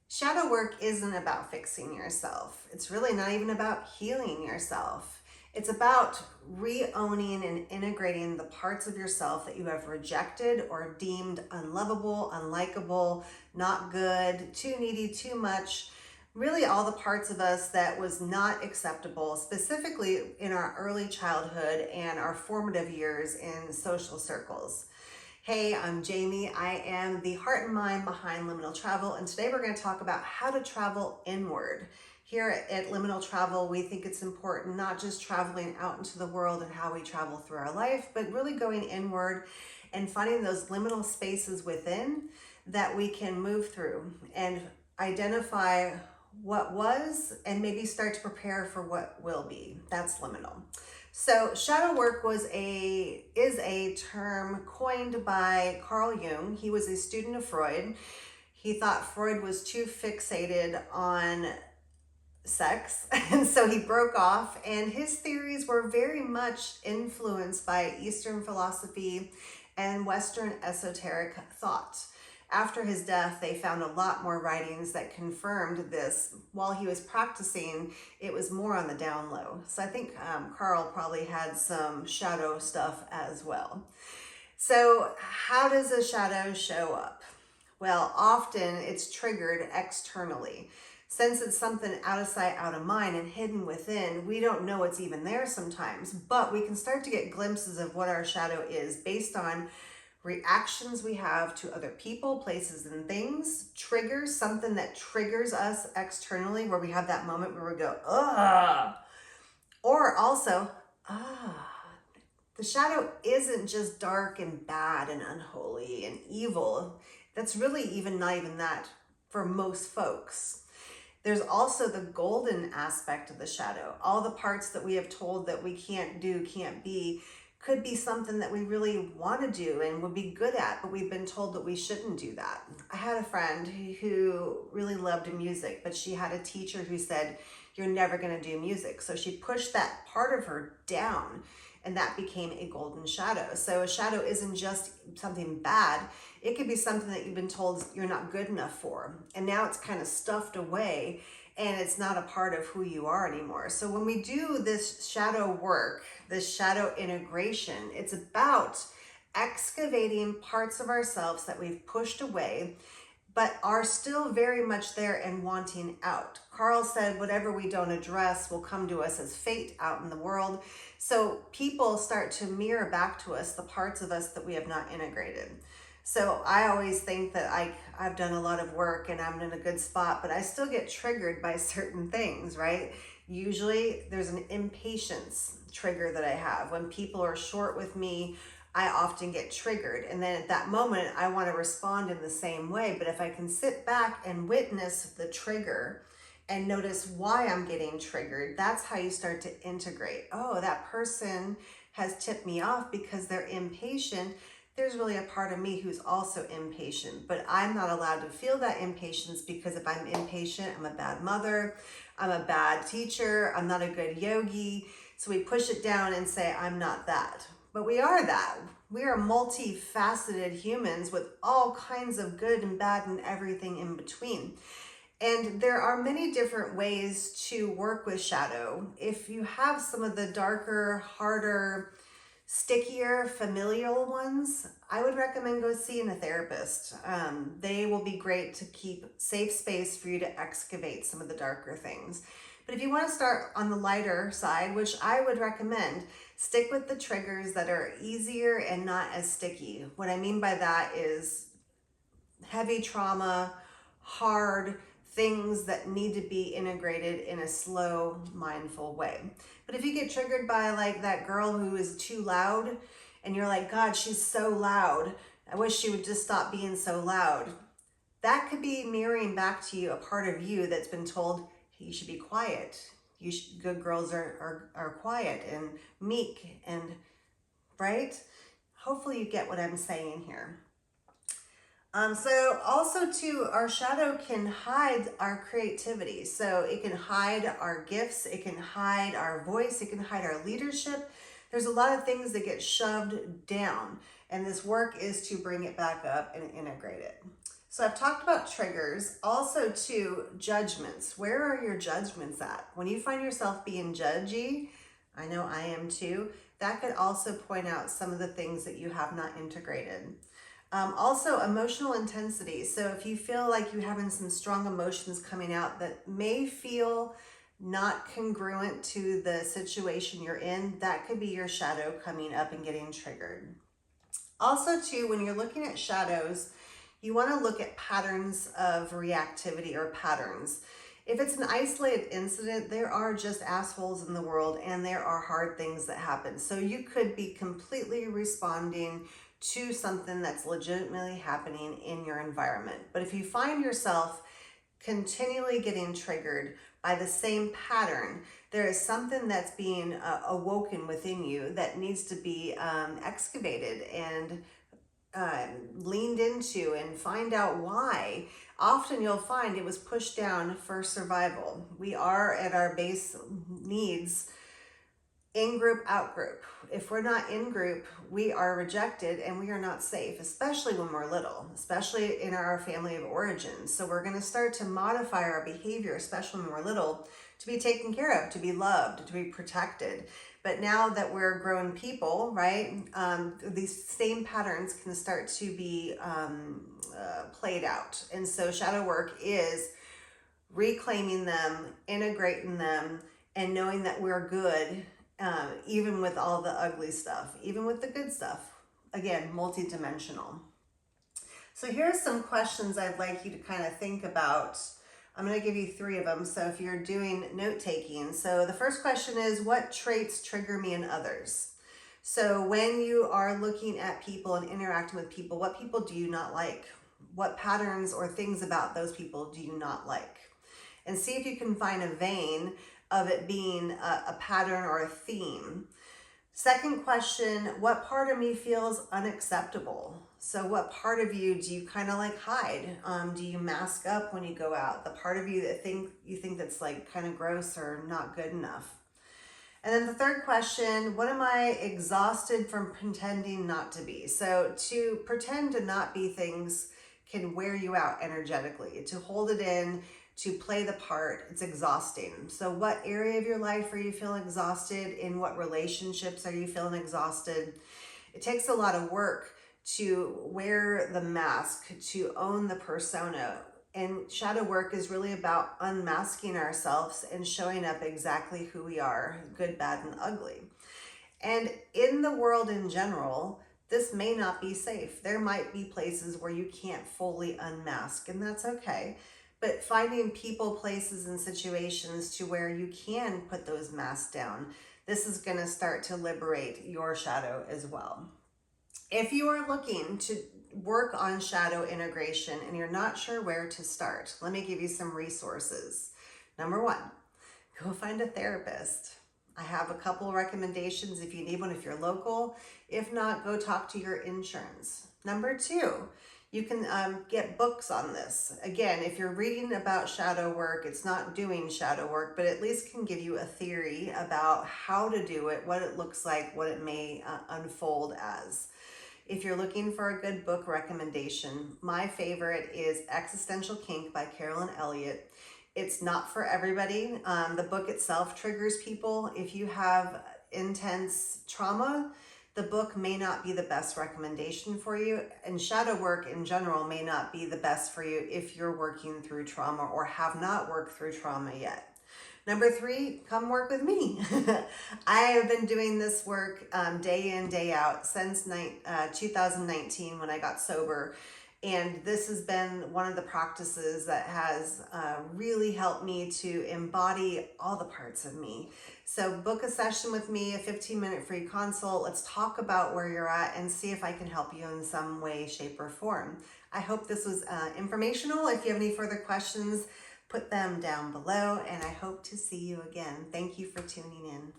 Shadow work isn't about fixing yourself. It's really not even about healing yourself. It's about re-owning and integrating the parts of yourself that you have rejected or deemed unlovable, unlikable, not good, too needy, too much. Really all the parts of us that was not acceptable, specifically in our early childhood and our formative years in social circles. Hey, I'm Jamie. I am the heart and mind behind Liminal Travel, and today we're going to talk about how to travel inward. Here at Liminal Travel, we think it's important not just traveling out into the world and how we travel through our life, but really going inward and finding those liminal spaces within that we can move through and identify what was and maybe start to prepare for what will be. That's liminal. So shadow work is a term coined by Carl Jung. He was a student of Freud. He thought Freud was too fixated on sex, and so he broke off, and his theories were very much influenced by Eastern philosophy and Western esoteric thought. After his death, they found a lot more writings that confirmed this. While he was practicing, it was more on the down low. So I think Carl probably had some shadow stuff as well. So how does a shadow show up? Well, often it's triggered externally. Since it's something out of sight, out of mind, and hidden within, we don't know it's even there sometimes, but we can start to get glimpses of what our shadow is based on reactions we have to other people, places, and things. Triggers, something that triggers us externally, where we have that moment where we go, ugh. Or also, ah. The shadow isn't just dark and bad and unholy and evil. That's really not even that for most folks. There's also the golden aspect of the shadow. All the parts that we have told that we can't do, can't be, could be something that we really want to do and would be good at, but we've been told that we shouldn't do that. I had a friend who really loved music, but she had a teacher who said, "You're never going to do music." So she pushed that part of her down, and that became a golden shadow. So a shadow isn't just something bad. It could be something that you've been told you're not good enough for. And now it's kind of stuffed away and it's not a part of who you are anymore. So when we do this shadow work, this shadow integration, it's about excavating parts of ourselves that we've pushed away but are still very much there and wanting out. Carl said, whatever we don't address will come to us as fate out in the world. So people start to mirror back to us the parts of us that we have not integrated. So I always think that I've done a lot of work and I'm in a good spot, but I still get triggered by certain things, right? Usually there's an impatience trigger that I have. When people are short with me, I often get triggered. And then at that moment, I want to respond in the same way. But if I can sit back and witness the trigger and notice why I'm getting triggered, that's how you start to integrate. Oh, that person has tipped me off because they're impatient. There's really a part of me who's also impatient, but I'm not allowed to feel that impatience, because if I'm impatient, I'm a bad mother, I'm a bad teacher, I'm not a good yogi. So we push it down and say, I'm not that. But we are that. We are multifaceted humans with all kinds of good and bad and everything in between. And there are many different ways to work with shadow. If you have some of the darker, harder, stickier, familial ones, I would recommend go seeing a therapist. They will be great to keep safe space for you to excavate some of the darker things. But if you want to start on the lighter side, which I would recommend, stick with the triggers that are easier and not as sticky. What I mean by that is heavy trauma, hard things that need to be integrated in a slow, mindful way. But if you get triggered by like that girl who is too loud and you're like, God, she's so loud, I wish she would just stop being so loud. That could be mirroring back to you a part of you that's been told you should be quiet. Good girls are quiet and meek and right. Hopefully you get what I'm saying here. So also too, our shadow can hide our creativity. So it can hide our gifts, it can hide our voice, it can hide our leadership. There's a lot of things that get shoved down, and this work is to bring it back up and integrate it. So I've talked about triggers, also too, judgments. Where are your judgments at? When you find yourself being judgy, I know I am too, that could also point out some of the things that you have not integrated. Also, emotional intensity. So if you feel like you're having some strong emotions coming out that may feel not congruent to the situation you're in, that could be your shadow coming up and getting triggered. Also, too, when you're looking at shadows, you want to look at patterns of reactivity or patterns. If it's an isolated incident, there are just assholes in the world and there are hard things that happen. So you could be completely responding to something that's legitimately happening in your environment. But if you find yourself continually getting triggered by the same pattern, there is something that's being awoken within you that needs to be excavated and leaned into and find out why. Often you'll find it was pushed down for survival. We are at our base needs in group, out group. If we're not in group, we are rejected and we are not safe, especially when we're little, especially in our family of origin. So we're going to start to modify our behavior, especially when we're little, to be taken care of, to be loved, to be protected. But now that we're grown people, right, these same patterns can start to be played out. And so shadow work is reclaiming them, integrating them, and knowing that we're good, even with all the ugly stuff, even with the good stuff. Again, multidimensional. So here's some questions I'd like you to kind of think about. I'm going to give you 3 of them. So if you're doing note taking, so the first question is, what traits trigger me in others? So when you are looking at people and interacting with people, what people do you not like? What patterns or things about those people do you not like? And see if you can find a vein of it being a pattern or a theme. Second question, what part of me feels unacceptable? So what part of you do you kind of like hide? Do you mask up when you go out? The part of you that you think that's like kind of gross or not good enough. And then the third question, what am I exhausted from pretending not to be? So to pretend to not be things can wear you out energetically. To hold it in, to play the part, it's exhausting. So what area of your life are you feeling exhausted? In what relationships are you feeling exhausted? It takes a lot of work to wear the mask, to own the persona. And shadow work is really about unmasking ourselves and showing up exactly who we are, good, bad, and ugly. And in the world in general, this may not be safe. There might be places where you can't fully unmask, and that's okay. But finding people, places, and situations to where you can put those masks down, this is going to start to liberate your shadow as well. If you are looking to work on shadow integration and you're not sure where to start, let me give you some resources. Number 1, go find a therapist. I have a couple recommendations if you need one, if you're local. If not, go talk to your insurance. Number 2, you can get books on this. Again, if you're reading about shadow work, it's not doing shadow work, but at least can give you a theory about how to do it, what it looks like, what it may unfold as. If you're looking for a good book recommendation, my favorite is Existential Kink by Carolyn Elliott. It's not for everybody. The book itself triggers people. If you have intense trauma, the book may not be the best recommendation for you. And shadow work in general may not be the best for you if you're working through trauma or have not worked through trauma yet. Number 3, come work with me. I have been doing this work day in, day out since 2019 when I got sober. And this has been one of the practices that has really helped me to embody all the parts of me. So book a session with me, a 15-minute free consult. Let's talk about where you're at and see if I can help you in some way, shape, or form. I hope this was informational. If you have any further questions, put them down below, and I hope to see you again. Thank you for tuning in.